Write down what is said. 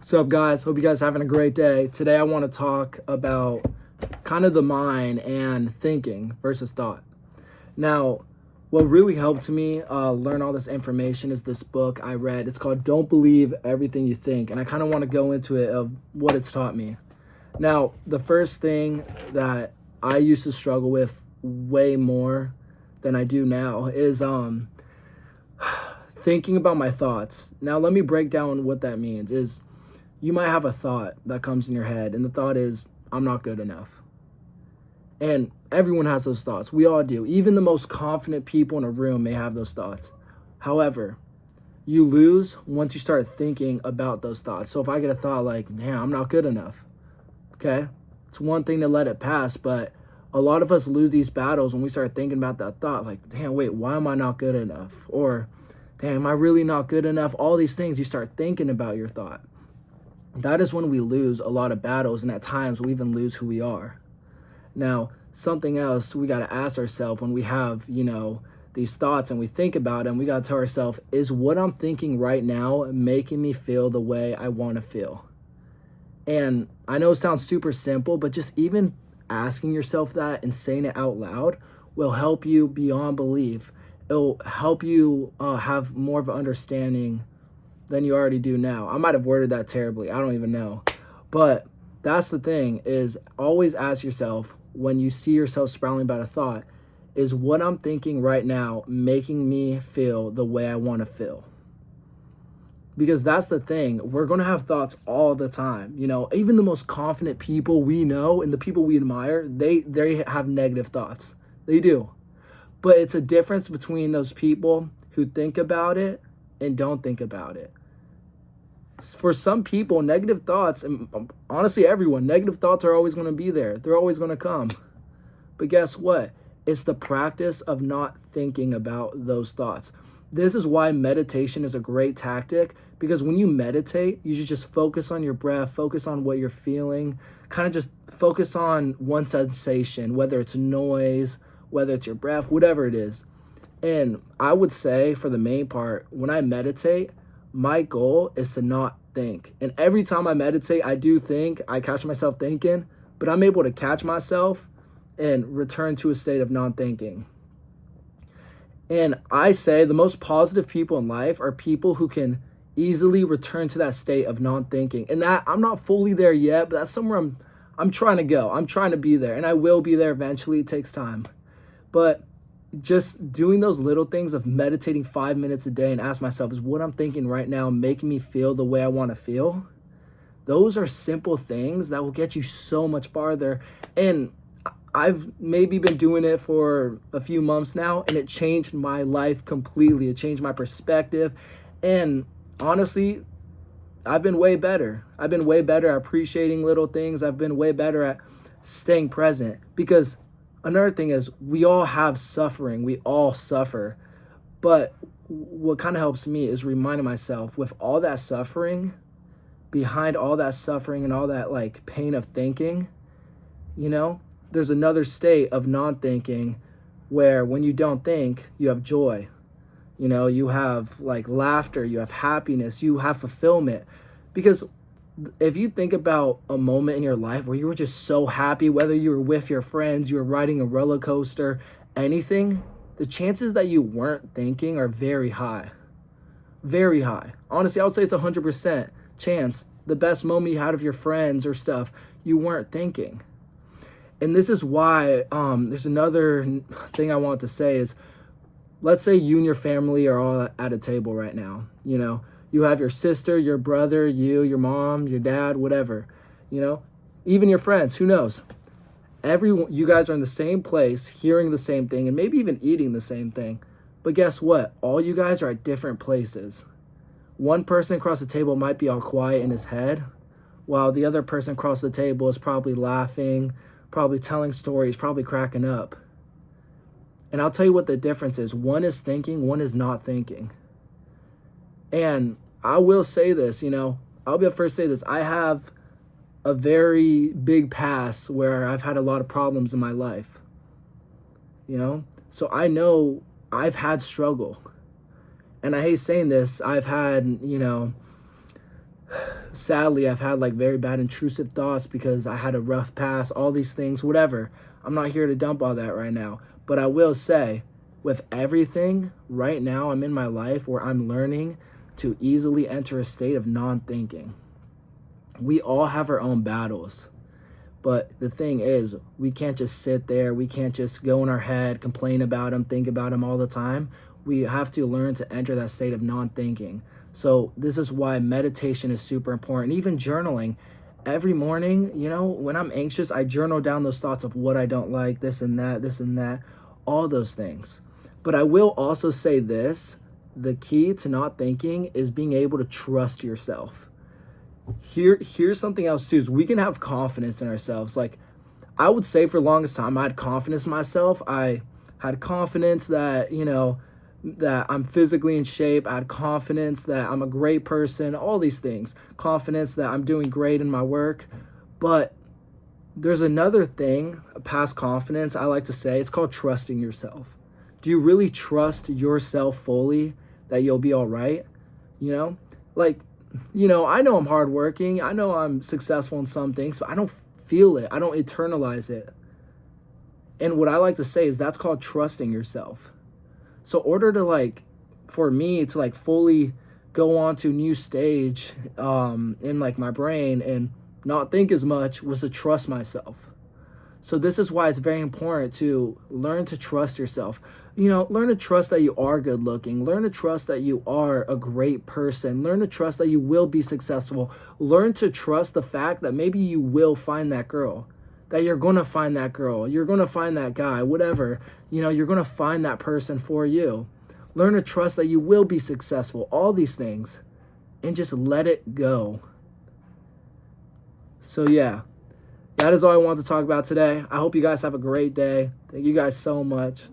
What's up, guys? Hope you guys are having a great day. Today, I want to talk about kind of the mind and thinking versus thought. Now, what really helped me learn all this information is this book I read. It's called Don't Believe Everything You Think. And I kind of want to go into it of what it's taught me. Now, the first thing that I used to struggle with way more than I do now is thinking about my thoughts. Now, let me break down what that means. Is you might have a thought that comes in your head, and the thought is, I'm not good enough. And everyone has those thoughts. We all do. Even the most confident people in a room may have those thoughts. However, you lose once you start thinking about those thoughts. So if I get a thought like, man, I'm not good enough, okay? It's one thing to let it pass, but a lot of us lose these battles when we start thinking about that thought, like, damn, wait, why am I not good enough? Or, damn, am I really not good enough? All these things, you start thinking about your thought. That is when we lose a lot of battles, and at times we even lose who we are. Now, something else we got to ask ourselves when we have, these thoughts and we think about them, we got to tell ourselves, is what I'm thinking right now making me feel the way I want to feel? And I know it sounds super simple, but just even asking yourself that and saying it out loud will help you beyond belief. It'll help you have more of an understanding than you already do now. I might have worded that terribly. I don't even know. But that's the thing, is always ask yourself when you see yourself spiraling about a thought, is what I'm thinking right now making me feel the way I want to feel? Because that's the thing. We're going to have thoughts all the time. Even the most confident people we know and the people we admire, they have negative thoughts. They do. But it's a difference between those people who think about it and don't think about it. For some people, negative thoughts, and honestly everyone, negative thoughts are always going to be there. They're always going to come. But guess what? It's the practice of not thinking about those thoughts. This is why meditation is a great tactic, because when you meditate, you should just focus on your breath, focus on what you're feeling, kind of just focus on one sensation, whether it's noise, whether it's your breath, whatever it is. And I would say for the main part, when I meditate, my goal is to not think. And every time I meditate, I do think, I catch myself thinking, but I'm able to catch myself and return to a state of non-thinking. And I say the most positive people in life are people who can easily return to that state of non-thinking. And that I'm not fully there yet, but that's somewhere I'm trying to go. I'm trying to be there, and I will be there eventually. It takes time. But just doing those little things of meditating 5 minutes a day and ask myself, is what I'm thinking right now making me feel the way I want to feel? Those are simple things that will get you so much farther. And I've maybe been doing it for a few months now, and it changed my life completely. It changed my perspective. And honestly, I've been way better. I've been way better at appreciating little things. I've been way better at staying present, because another thing is we all have suffering. We all suffer. But what kind of helps me is reminding myself, with all that suffering, behind all that suffering and all that like pain of thinking, there's another state of non-thinking where when you don't think, you have joy. You have like laughter, you have happiness, you have fulfillment. Because if you think about a moment in your life where you were just so happy, whether you were with your friends, you were riding a roller coaster, anything, the chances that you weren't thinking are very high. Very high. Honestly, I would say it's 100% chance. The best moment you had of your friends or stuff, you weren't thinking. And this is why there's another thing I want to say is, let's say you and your family are all at a table right now. You have your sister, your brother, your mom, your dad, whatever, even your friends, who knows? You guys are in the same place, hearing the same thing, and maybe even eating the same thing. But guess what? All you guys are at different places. One person across the table might be all quiet in his head, while the other person across the table is probably laughing, probably telling stories, probably cracking up. And I'll tell you what the difference is. One is thinking, one is not thinking. And I will say this, I'll be the first to say this. I have a very big past where I've had a lot of problems in my life, So I know I've had struggle. And I hate saying this. I've had, sadly, I've had like very bad intrusive thoughts because I had a rough past, all these things, whatever. I'm not here to dump all that right now. But I will say, with everything right now, I'm in my life where I'm learning to easily enter a state of non-thinking. We all have our own battles. But the thing is, we can't just sit there. We can't just go in our head, complain about them, think about them all the time. We have to learn to enter that state of non-thinking. So this is why meditation is super important. Even journaling. Every morning, when I'm anxious, I journal down those thoughts of what I don't like, this and that, all those things. But I will also say this, the key to not thinking is being able to trust yourself. Here's something else too, is we can have confidence in ourselves. Like, I would say for the longest time, I had confidence in myself. I had confidence that, that I'm physically in shape. I had confidence that I'm a great person, all these things. Confidence that I'm doing great in my work. But there's another thing past confidence, I like to say, it's called trusting yourself. Do you really trust yourself fully that you'll be all right? I know I'm hardworking. I know I'm successful in some things, but I don't feel it. I don't internalize it. And what I like to say is that's called trusting yourself. So order to for me to fully go on to a new stage in my brain and not think as much was to trust myself. So this is why it's very important to learn to trust yourself. Learn to trust that you are good looking. Learn to trust that you are a great person. Learn to trust that you will be successful. Learn to trust the fact that maybe you will find that girl, that you're going to find that girl. You're going to find that guy, whatever. You're going to find that person for you. Learn to trust that you will be successful, all these things, and just let it go. So yeah. That is all I wanted to talk about today. I hope you guys have a great day. Thank you guys so much.